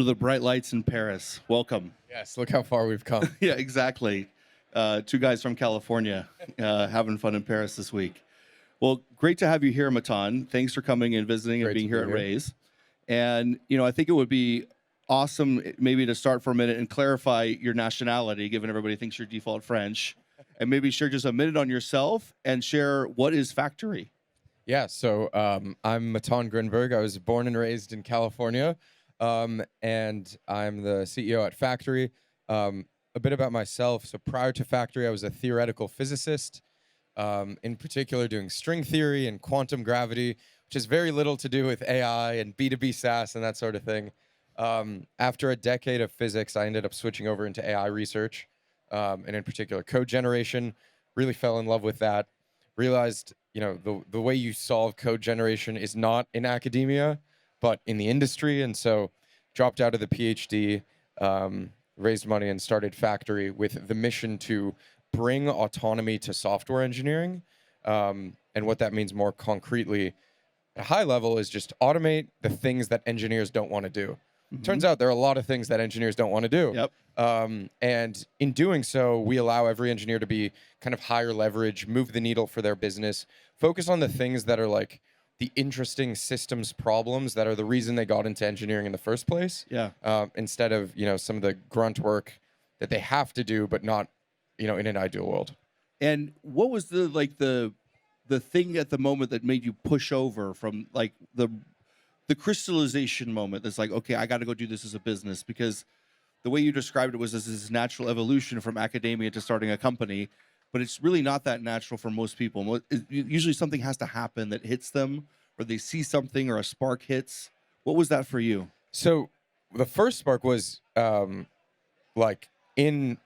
under the bright lights in Paris. Welcome. Yes, look how far we've come. Yeah, exactly. Two guys from California having fun in Paris this week. Well, great to have you here, Matan. Thanks for coming and visiting and being here at Raise. And, I think it would be awesome maybe to start for a minute and clarify your nationality, given everybody thinks you're default French, and maybe share just a minute on yourself and share what is Factory. Yeah, so I'm Matan Grinberg. I was born and raised in California, and I'm the CEO at Factory. A bit about myself. So prior to Factory, I was a theoretical physicist, in particular doing string theory and quantum gravity, which has very little to do with AI and B2B SaaS and that sort of thing. After a decade of physics, I ended up switching over into AI research, and in particular code generation. Really fell in love with that. Realized, the way you solve code generation is not in academia, but in the industry. And so dropped out of the PhD, raised money and started Factory with the mission to bring autonomy to software engineering. And what that means more concretely at a high level is just automate the things that engineers don't want to do. Mm-hmm. Turns out there are a lot of things that engineers don't want to do. Yep. And in doing so, we allow every engineer to be kind of higher leverage, move the needle for their business, focus on the things that are like the interesting systems problems that are the reason they got into engineering in the first place. Yeah. Instead of, some of the grunt work that they have to do, but not, in an ideal world. And what was the thing at the moment that made you push over from like the crystallization moment that's like, okay, I got to go do this as a business? Because the way you described it was this natural evolution from academia to starting a company, but it's really not that natural for most people. Usually something has to happen that hits them, or they see something or a spark hits. What was that for you? So the first spark was while doing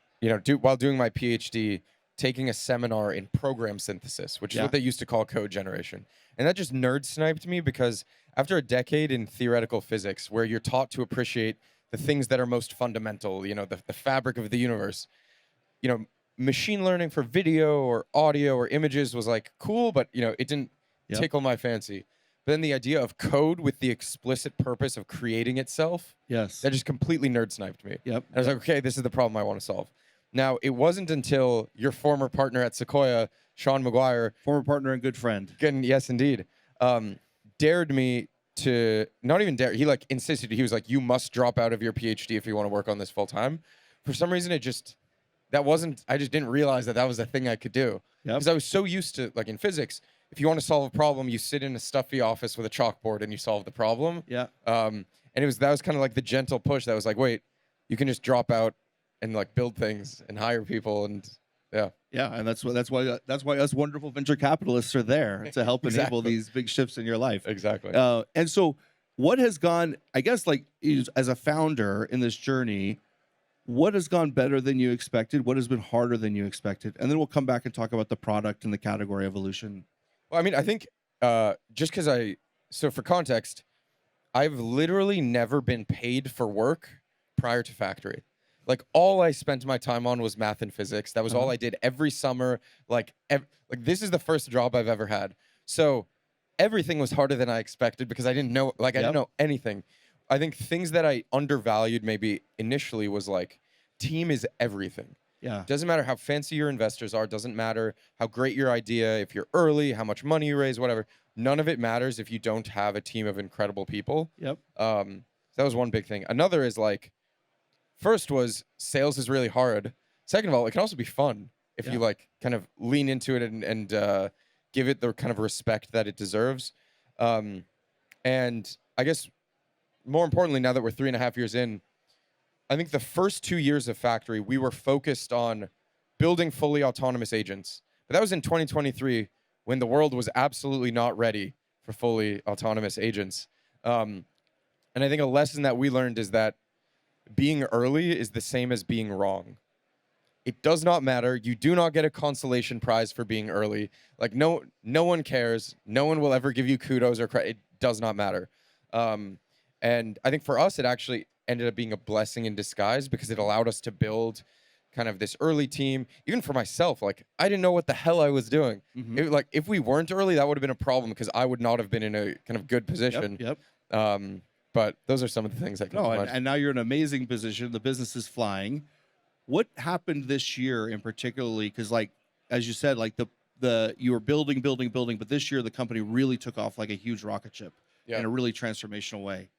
my PhD, taking a seminar in program synthesis, which is what they used to call code generation. And that just nerd sniped me, because after a decade in theoretical physics, where you're taught to appreciate the things that are most fundamental, the fabric of the universe, machine learning for video or audio or images was like cool, but it didn't tickle my fancy. But then the idea of code with the explicit purpose of creating itself, that just completely nerd sniped me. Yep. And I was like, okay, this is the problem I want to solve. Now, it wasn't until your former partner at Sequoia, Sean McGuire, former partner and good friend, yes, indeed, dared me to, not even dare, he insisted, he was like, you must drop out of your PhD if you want to work on this full time. For some reason, I just didn't realize that was a thing I could do. Because I was so used to, in physics, if you want to solve a problem, you sit in a stuffy office with a chalkboard and you solve the problem. Yeah. And that was kind of like the gentle push that was like, wait, you can just drop out and build things and hire people and and that's why us wonderful venture capitalists are there to help enable these big shifts in your life. Exactly. And so what has gone, I guess, as a founder in this journey, what has gone better than you expected? What has been harder than you expected? And then we'll come back and talk about the product and the category evolution. Well, I mean, I think just because so for context, I've literally never been paid for work prior to Factory. All I spent my time on was math and physics. That was all I did every summer. This is the first job I've ever had. So everything was harder than I expected, because I didn't know, I didn't know anything. I think things that I undervalued maybe initially was team is everything. Yeah. Doesn't matter how fancy your investors are. Doesn't matter how great your idea, if you're early, how much money you raise, whatever. None of it matters if you don't have a team of incredible people. Yep. So that was one big thing. Another is first was sales is really hard. Second of all, it can also be fun if you kind of lean into it and give it the kind of respect that it deserves. And I guess more importantly, now that we're 3.5 years in, I think the first 2 years of Factory, we were focused on building fully autonomous agents. But that was in 2023, when the world was absolutely not ready for fully autonomous agents. And I think a lesson that we learned is that being early is the same as being wrong. It does not matter. You do not get a consolation prize for being early. No one cares. No one will ever give you kudos or credit. It does not matter. And I think for us, it actually ended up being a blessing in disguise, because it allowed us to build kind of this early team. Even for myself, I didn't know what the hell I was doing. Mm-hmm. If we weren't early, that would have been a problem, because I would not have been in a kind of good position. Yep. but those are some of the things that come No, to and, mind. and now you're in an amazing position. The business is flying. What happened this year in particularly? Because like as you said, like the you were building, but this year the company really took off like a huge rocket ship Yeah. in a really transformational way.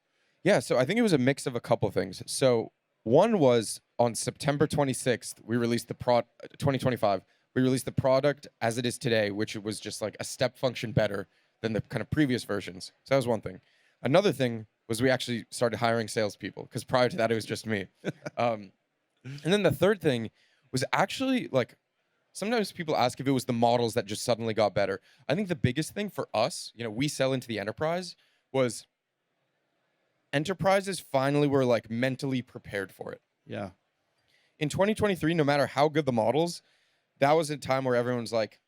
Yeah, so I think it was a mix of a couple things. So one was on September 26th, we released the 2025. We released the product as it is today, which was just like a step function better than the kind of previous versions. So that was one thing. Another thing was we actually started hiring salespeople because prior to that it was just me. Um, and then the third thing was actually like sometimes people ask if it was the models that just suddenly got better. I think the biggest thing for us, we sell into the enterprise, was enterprises finally were like mentally prepared for it. Yeah. In 2023, no matter how good the models, that was a time where everyone's like,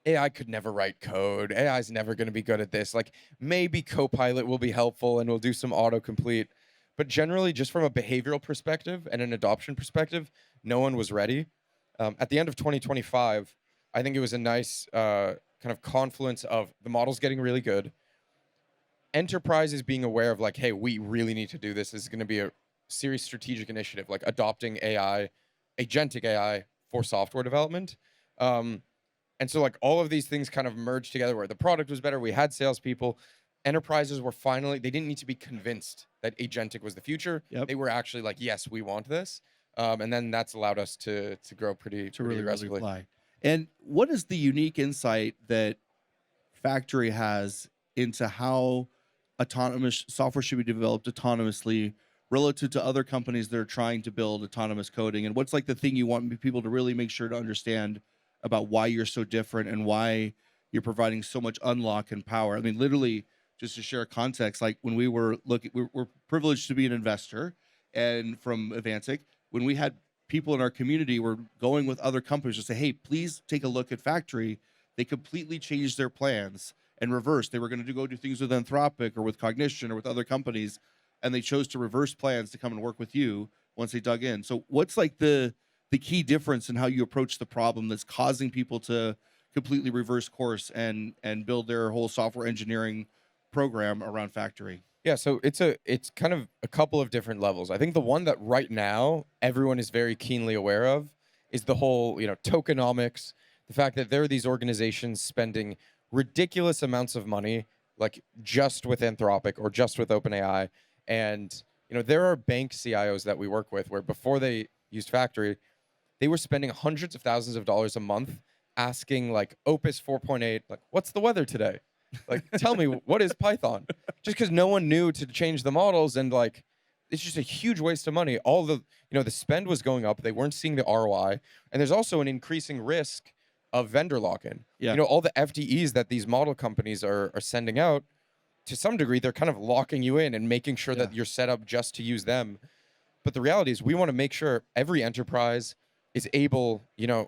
AI could never write code. AI is never going to be good at this. Like maybe Copilot will be helpful and will do some autocomplete. But generally, just from a behavioral perspective and an adoption perspective, no one was ready. At the end of 2025, I think it was a nice kind of confluence of the models getting really good, enterprises being aware of like, hey, we really need to do this. This is going to be a serious strategic initiative, like adopting AI, agentic AI for software development. And so like all of these things kind of merged together where the product was better. We had salespeople. Enterprises were finally, they didn't need to be convinced that agentic was the future. Yep. They were actually like, yes, we want this. And then that's allowed us to grow pretty Really aggressively. fly. And what is the unique insight that Factory has into how autonomous software should be developed autonomously relative to other companies that are trying to build autonomous coding? And what's like the thing you want people to really make sure to understand about why you're so different and why you're providing so much unlock and power? I mean, literally, just to share context, like when we were looking, we're privileged to be an investor, and from Evantic, when we had people in our community were going with other companies to say, hey, please take a look at Factory. They completely changed their plans and reversed. They were going to go do things with Anthropic or with Cognition or with other companies, and they chose to reverse plans to come and work with you once they dug in. So what's like the key difference in how you approach the problem that's causing people to completely reverse course and build their whole software engineering program around Factory? Yeah, so it's kind of a couple of different levels. I think the one that right now everyone is very keenly aware of is the whole, tokenomics, the fact that there are these organizations spending ridiculous amounts of money, like just with Anthropic or just with OpenAI. And, there are bank CIOs that we work with where before they used Factory, they were spending hundreds of thousands of dollars a month asking like Opus 4.8, like, what's the weather today? Like, tell me, what is Python? Just because no one knew to change the models, and like, it's just a huge waste of money. All the, the spend was going up. They weren't seeing the ROI. And there's also an increasing risk of vendor lock-in. Yeah. All the FDEs that these model companies are sending out, to some degree, they're kind of locking you in and making sure that you're set up just to use them. But the reality is we want to make sure every enterprise is able,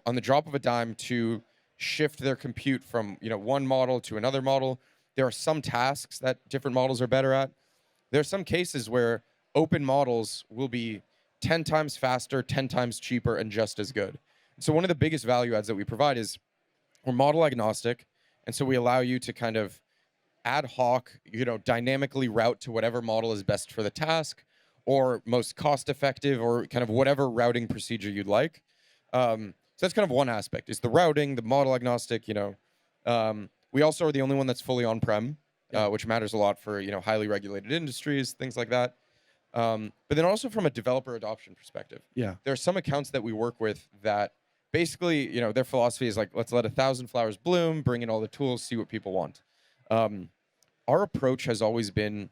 on the drop of a dime to shift their compute from, one model to another model. There are some tasks that different models are better at. There are some cases where open models will be 10 times faster, 10 times cheaper, and just as good. So one of the biggest value adds that we provide is we're model agnostic. And so we allow you to kind of ad hoc, dynamically route to whatever model is best for the task or most cost effective or kind of whatever routing procedure you'd like. So that's kind of one aspect is the routing, the model agnostic, we also are the only one that's fully on-prem, which matters a lot for, highly regulated industries, things like that. But then also from a developer adoption perspective, there are some accounts that we work with that basically, their philosophy is like, let's let 1,000 flowers bloom, bring in all the tools, see what people want. Our approach has always been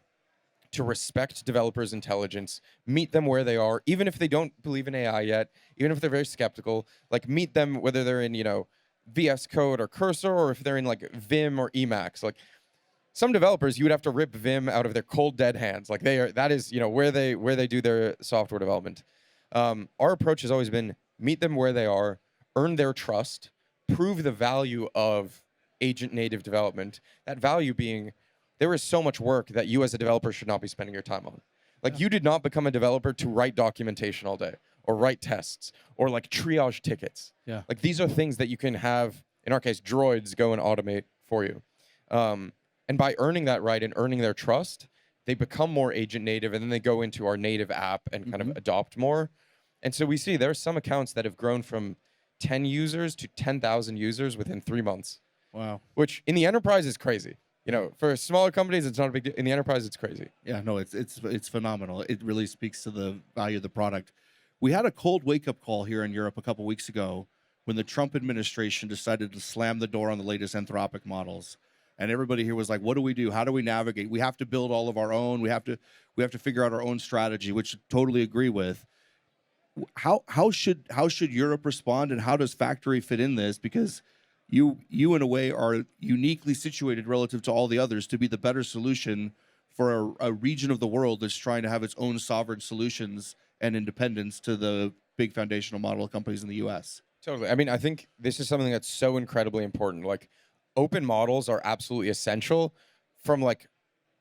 to respect developers' intelligence, meet them where they are, even if they don't believe in AI yet, even if they're very skeptical, like meet them whether they're in, VS Code or Cursor, or if they're in like Vim or Emacs. Like some developers, you would have to rip Vim out of their cold dead hands. Like that is, where they do their software development. Our approach has always been meet them where they are, earn their trust, prove the value of agent native development. That value being there is so much work that you as a developer should not be spending your time on. Like you did not become a developer to write documentation all day or write tests or like triage tickets. Yeah. Like these are things that you can have, in our case, droids go and automate for you. And by earning that right and earning their trust, they become more agent native, and then they go into our native app and kind of adopt more. And so we see there are some accounts that have grown from 10 users to 10,000 users within 3 months, Wow. which in the enterprise is crazy. You know, for smaller companies, it's not a big deal. In the enterprise, it's crazy. Yeah, no, it's phenomenal. It really speaks to the value of the product. We had a cold wake up call here in Europe a couple weeks ago when the Trump administration decided to slam the door on the latest Anthropic models, and everybody here was like, "What do we do? How do we navigate? We have to build all of our own. We have to figure out our own strategy," which I totally agree with. How should Europe respond, and how does Factory fit in this? Because you in a way are uniquely situated relative to all the others to be the better solution for a region of the world that's trying to have its own sovereign solutions and independence to the big foundational model companies in the US. Totally. I mean, I think this is something that's so incredibly important. Like, open models are absolutely essential from like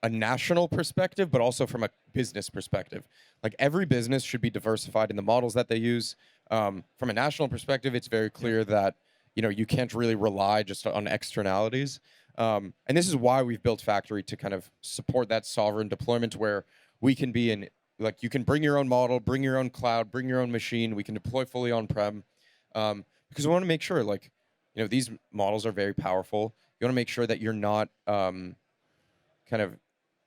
a national perspective, but also from a business perspective. Like, every business should be diversified in the models that they use. From a national perspective, it's very clear that, you know, you can't really rely just on externalities. And this is why we've built Factory, to kind of support that sovereign deployment where we can be in, like, you can bring your own model, bring your own cloud, bring your own machine. We can deploy fully on-prem, because we want to make sure, like, you know, these models are very powerful. You want to make sure that you're not kind of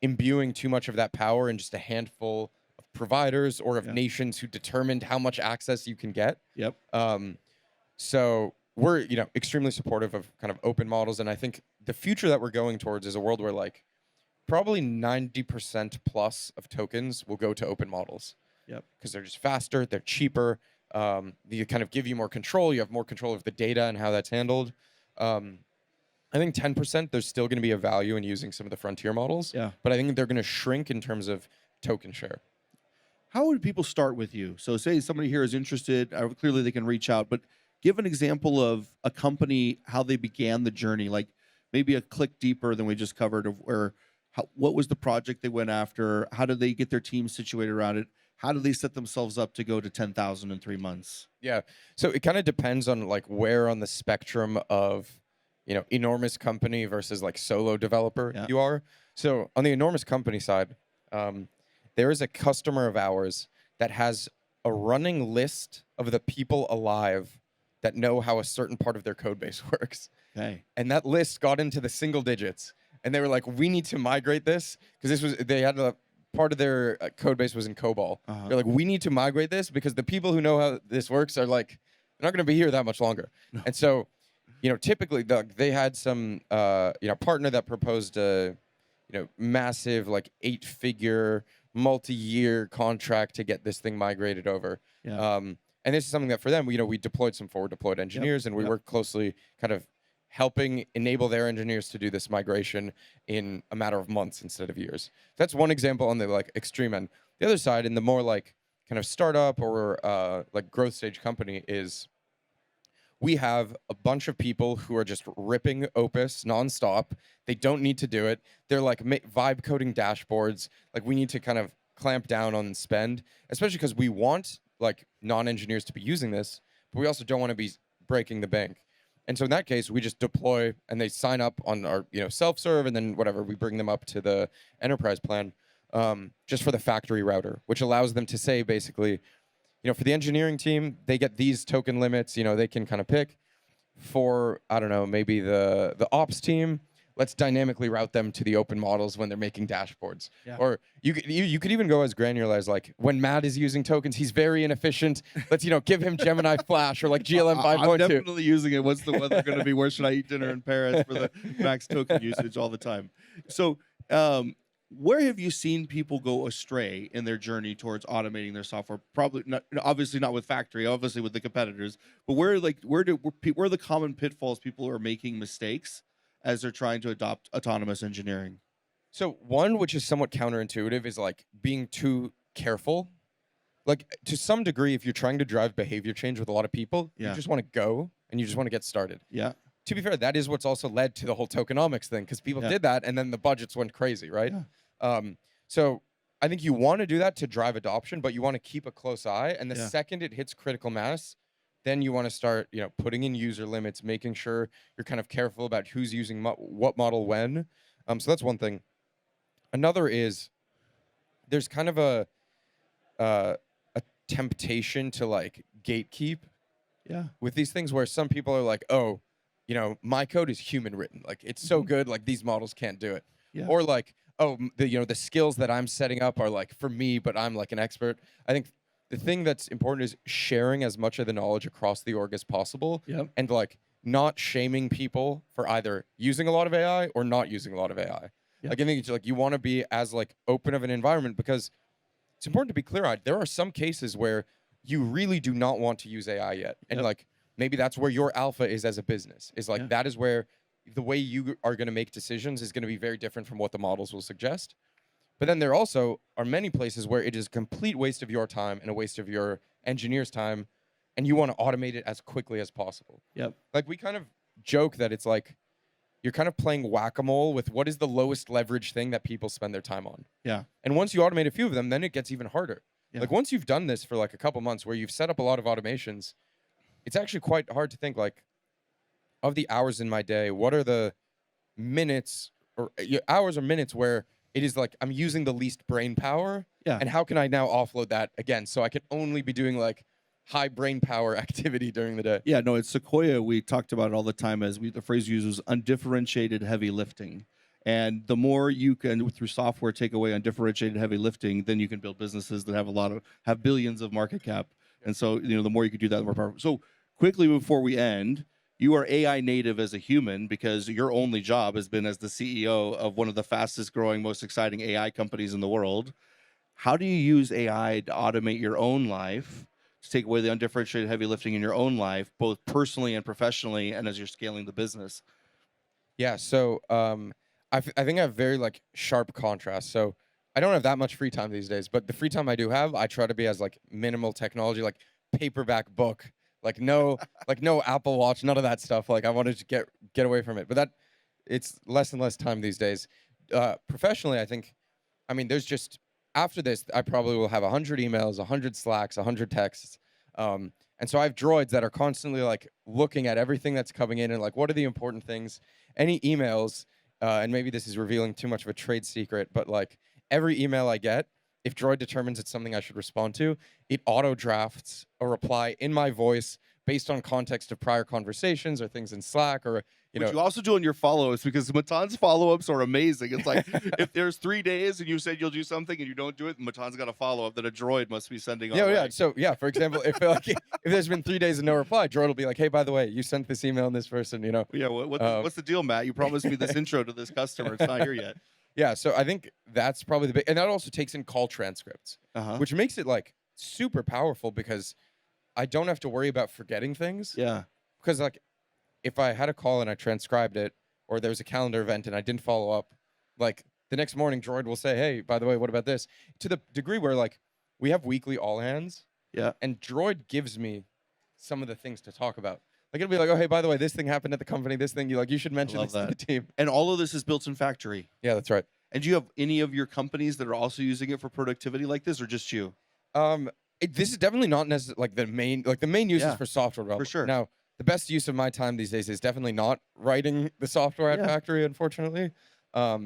imbuing too much of that power in just a handful of providers or of nations who determined how much access you can get. Yep. So we're, you know, extremely supportive of kind of open models, and I think the future that we're going towards is a world where, like, probably 90% plus of tokens will go to open models. Yep. Because they're just faster, they're cheaper. They kind of give you more control. You have more control of the data and how that's handled. I think 10%, there's still going to be a value in using some of the frontier models. Yeah. But I think they're going to shrink in terms of token share. How would people start with you? So say somebody here is interested, clearly they can reach out, but give an example of a company, how they began the journey, like maybe a click deeper than we just covered, of where, what was the project they went after? How did they get their team situated around it? How do they set themselves up to go to 10,000 in 3 months? Yeah. So it kind of depends on, like, where on the spectrum of, you know, enormous company versus like solo developer you are. So on the enormous company side, there is a customer of ours that has a running list of the people alive that know how a certain part of their code base works. Okay. And that list got into the single digits. And they were like, we need to migrate this, because they had a part of their code base was in COBOL. They're like, we need to migrate this because the people who know how this works are like, they're not going to be here that much longer. No. And so, you know, typically they had some, you know, partner that proposed a, you know, massive, like, 8-figure multi-year contract to get this thing migrated over. Yeah. And this is something that for them, you know, we deployed some forward deployed engineers, and we worked closely kind of helping enable their engineers to do this migration in a matter of months instead of years. That's one example on the, like, extreme end. The other side, in the more like kind of startup or like growth stage company, is we have a bunch of people who are just ripping Opus nonstop. They don't need to do it. They're like vibe coding dashboards. Like, we need to kind of clamp down on spend, especially because we want, like, non-engineers to be using this, but we also don't want to be breaking the bank. And so in that case, we just deploy, and they sign up on our, you know, self-serve, and then whatever, we bring them up to the enterprise plan, just for the factory router, which allows them to say, basically, you know, for the engineering team, they get these token limits, you know, they can kind of pick. For, I don't know, maybe the ops team, let's dynamically route them to the open models when they're making dashboards. Yeah. Or you could even go as granular as, like, when Matt is using tokens, he's very inefficient. Let's, you know, give him Gemini Flash or like GLM 5.2. I'm definitely using it. What's the weather going to be? Where should I eat dinner in Paris for the max token usage all the time? So where have you seen people go astray in their journey towards automating their software? Probably not, obviously not with Factory, obviously with the competitors, but where are the common pitfalls people are making mistakes as they're trying to adopt autonomous engineering? So one, which is somewhat counterintuitive, is like being too careful. Like, to some degree, if you're trying to drive behavior change with a lot of people, you just want to go and you just want to get started. Yeah. To be fair, that is what's also led to the whole tokenomics thing, because people did that and then the budgets went crazy, right? Yeah. So I think you want to do that to drive adoption, but you want to keep a close eye. And the second it hits critical mass, then you want to start, you know, putting in user limits, making sure you're kind of careful about who's using what model when. So that's one thing. Another is there's kind of a temptation to like gatekeep Yeah. with these things where some people are like, oh, you know, my code is human written. Like it's so good, like these models can't do it. Yeah. Or like, oh, the skills that I'm setting up are like for me, but I'm like an expert. I think the thing that's important is sharing as much of the knowledge across the org as possible. Yep. And like not shaming people for either using a lot of AI or not using a lot of AI. Yep. Like I think it's like you want to be as like open of an environment, because it's important to be clear-eyed. There are some cases where you really do not want to use AI yet. And Yep. like maybe that's where your alpha is as a business. Is like that is where the way you are going to make decisions is going to be very different from what the models will suggest. But then there also are many places where it is a complete waste of your time and a waste of your engineer's time, and you want to automate it as quickly as possible. Yep. Like we kind of joke that it's like you're kind of playing whack-a-mole with what is the lowest leverage thing that people spend their time on. Yeah. And once you automate a few of them, then it gets even harder. Yeah. Like once you've done this for like a couple months where you've set up a lot of automations, it's actually quite hard to think like of the hours in my day, what are the minutes or hours or minutes where it is like I'm using the least brain power, and how can I now offload that again so I can only be doing like high brain power activity during the day? Yeah, no, it's Sequoia. We talked about it all the time as the phrase used was undifferentiated heavy lifting. And the more you can, through software, take away undifferentiated heavy lifting, then you can build businesses that have billions of market cap. And so, the more you can do that, the more powerful. So quickly before we end, you are AI native as a human because your only job has been as the CEO of one of the fastest growing, most exciting AI companies in the world. How do you use AI to automate your own life, to take away the undifferentiated heavy lifting in your own life, both personally and professionally, and as you're scaling the business? Yeah, so I think I have very like sharp contrast. So I don't have that much free time these days, but the free time I do have, I try to be as like minimal technology, like paperback book, like no Apple Watch, none of that stuff. Like I wanted to get away from it, but it's less and less time these days. Professionally, I mean, there's just after this, I probably will have 100 emails, 100 Slacks, 100 texts. And so I have droids that are constantly like looking at everything that's coming in and like, what are the important things? Any emails, and maybe this is revealing too much of a trade secret, but like every email I get, if Droid determines it's something I should respond to, it auto drafts a reply in my voice based on context of prior conversations or things in Slack or Which you also do in your follow-ups, because Matan's follow-ups are amazing. It's like if there's 3 days and you said you'll do something and you don't do it, Matan's got a follow-up that a droid must be sending. Yeah. So for example, if there's been 3 days and no reply, Droid will be like, hey, by the way, you sent this email and this person, Yeah. What's the deal, Matt? You promised me this intro to this customer. It's not here yet. Yeah. So I think that's probably the big, and that also takes in call transcripts, which makes it like super powerful because I don't have to worry about forgetting things. Yeah. Because like if I had a call and I transcribed it, or there was a calendar event and I didn't follow up, like the next morning Droid will say, hey, by the way, what about this? To the degree where like we have weekly all hands. Yeah. And Droid gives me some of the things to talk about. Like it'll be like, oh, hey, by the way, this thing happened at the company, this thing, you should mention this to the team. And all of this is built in factory. Yeah, that's right. And do you have any of your companies that are also using it for productivity like this, or just you? This is definitely not necessarily like the main use is for software development. For sure. Now, the best use of my time these days is definitely not writing the software at Factory, unfortunately. But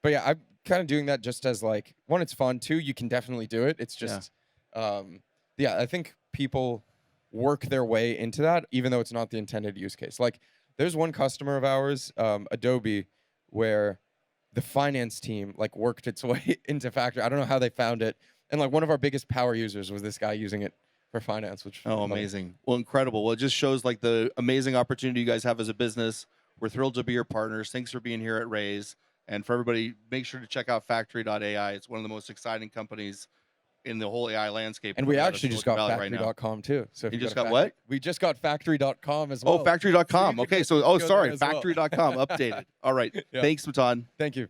yeah, I'm kind of doing that just as like, one, it's fun. Two, you can definitely do it. It's just, I think people work their way into that, even though it's not the intended use case. Like, there's one customer of ours, Adobe, where the finance team like worked its way into Factory. I don't know how they found it. And like one of our biggest power users was this guy using it for finance, which amazing. Well, incredible. Well, it just shows like the amazing opportunity you guys have as a business. We're thrilled to be your partners. Thanks for being here at Raise. And for everybody, make sure to check out Factory.ai. It's one of the most exciting companies in the whole AI landscape. And we actually just got Factory.com too. So you just got what? We just got Factory.com as well. Oh, Factory.com. Okay, so sorry, Factory.com updated. All right. Yeah. Thanks, Matan. Thank you.